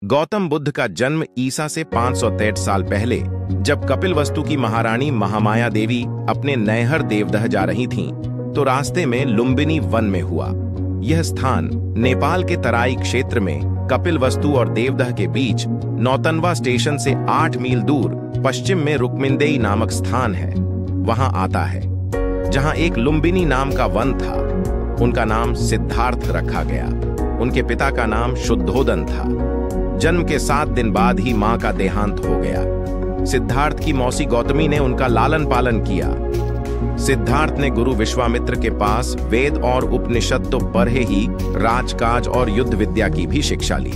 गौतम बुद्ध का जन्म ईसा से 563 साल पहले, जब कपिलवस्तु की महारानी महामाया देवी अपने नैहर देवदह जा रही थीं, तो रास्ते में लुम्बिनी वन में हुआ। यह स्थान नेपाल के तराई क्षेत्र में कपिलवस्तु और देवदह के बीच नौतनवा स्टेशन से 8 मील दूर पश्चिम में रुक्मिंदेई नामक स्थान है, वहां आता है, जहां एक लुम्बिनी नाम का वन था। उनका नाम सिद्धार्थ रखा गया। उनके पिता का नाम शुद्धोदन था। जन्म के 7 दिन बाद ही मां का देहांत हो गया। सिद्धार्थ की मौसी गौतमी ने उनका लालन पालन किया। सिद्धार्थ ने गुरु विश्वामित्र के पास वेद और उपनिषद तो पढ़े ही, राजकाज और युद्ध विद्या की भी शिक्षा ली।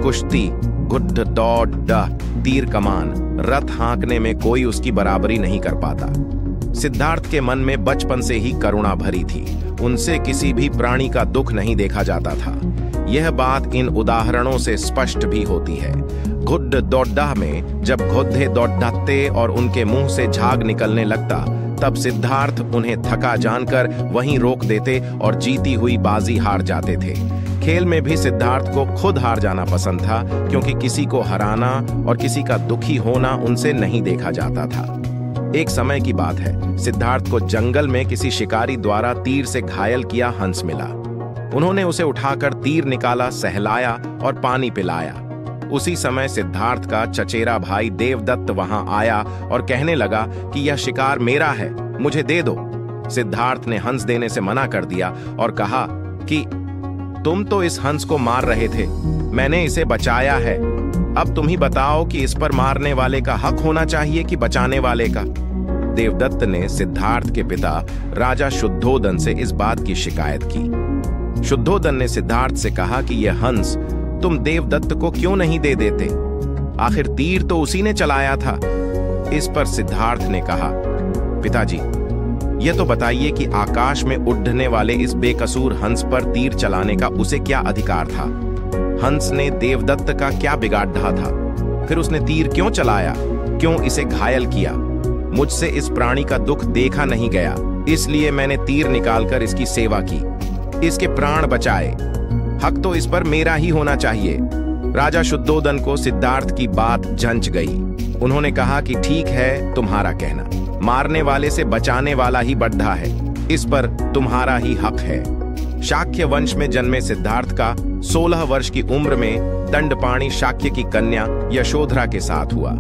कुश्ती, गुड्ड, दौड़, तीर कमान, रथ हाँकने में कोई उसकी बराबरी नहीं कर पाता। सिद्धार्थ के मन में बचपन से ही करुणा भरी थी। उनसे किसी भी प्राणी का दुख नहीं देखा जाता था। यह बात इन उदाहरणों से स्पष्ट भी होती है। गुड्ड दौड्डा में जब घोद्धे दौड़ते और उनके मुंह से झाग निकलने लगता, तब सिद्धार्थ उन्हें थका जानकर वहीं रोक देते और जीती हुई बाजी हार जाते थे। खेल में भी सिद्धार्थ को खुद हार जाना पसंद था, क्योंकि किसी को हराना और किसी का दुखी होना उनसे नहीं देखा जाता था। एक समय की बात है, सिद्धार्थ को जंगल में किसी शिकारी द्वारा तीर से घायल किया हंस मिला। उन्होंने उसे उठाकर तीर निकाला, सहलाया और पानी पिलाया। उसी समय सिद्धार्थ का चचेरा भाई देवदत्त वहां आया और कहने लगा कि यह शिकार मेरा है, मुझे दे दो। सिद्धार्थ ने हंस देने से मना कर दिया और कहा कि तुम तो इस हंस को मार रहे थे, मैंने इसे बचाया है। अब तुम ही बताओ कि इस पर मारने वाले का हक होना चाहिए कि बचाने वाले का। देवदत्त ने सिद्धार्थ के पिता राजा शुद्धोदन से इस बात की शिकायत की। शुद्धोदन ने सिद्धार्थ से कहा कि यह हंस तुम देवदत्त को क्यों नहीं दे देते? आखिर तीर तो उसी ने चलाया था। इस पर सिद्धार्थ ने कहा, पिताजी, यह तो बताइए कि आकाश में उड़ने वाले इस बेकसूर हंस पर तीर चलाने का उसे क्या अधिकार था? हंस ने देवदत्त का क्या बिगाड़ ढा था? फिर उसने तीर क्यों चलाया? क्यों इसे घायल किया? मुझसे इस प्राणी का दुख देखा नहीं गया, इसलिए मैंने तीर निकालकर इसकी सेवा की, इसके प्राण बचाए। हक तो इस पर मेरा ही होना चाहिए। राजा शुद्धोदन को सिद्धार्थ की बात जंच गई। उन्होंने कहा कि ठीक है, तुम्हारा कहना, मारने वाले से बचाने वाला ही बढ़ा है, इस पर तुम्हारा ही हक है। शाक्य वंश में जन्मे सिद्धार्थ का 16 वर्ष की उम्र में दंडपाणी शाक्य की कन्या यशोधरा के साथ हुआ।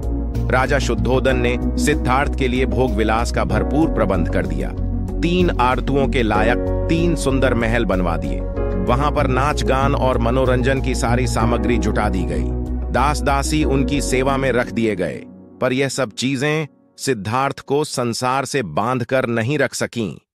राजा शुद्धोदन ने सिद्धार्थ के लिए भोग विलास का भरपूर प्रबंध कर दिया। 3 आरतुओं के लायक 3 सुंदर महल बनवा दिए। वहां पर नाच गान और मनोरंजन की सारी सामग्री जुटा दी गई। दास दासी उनकी सेवा में रख दिए गए। पर यह सब चीजें सिद्धार्थ को संसार से बांध कर नहीं रख सकीं।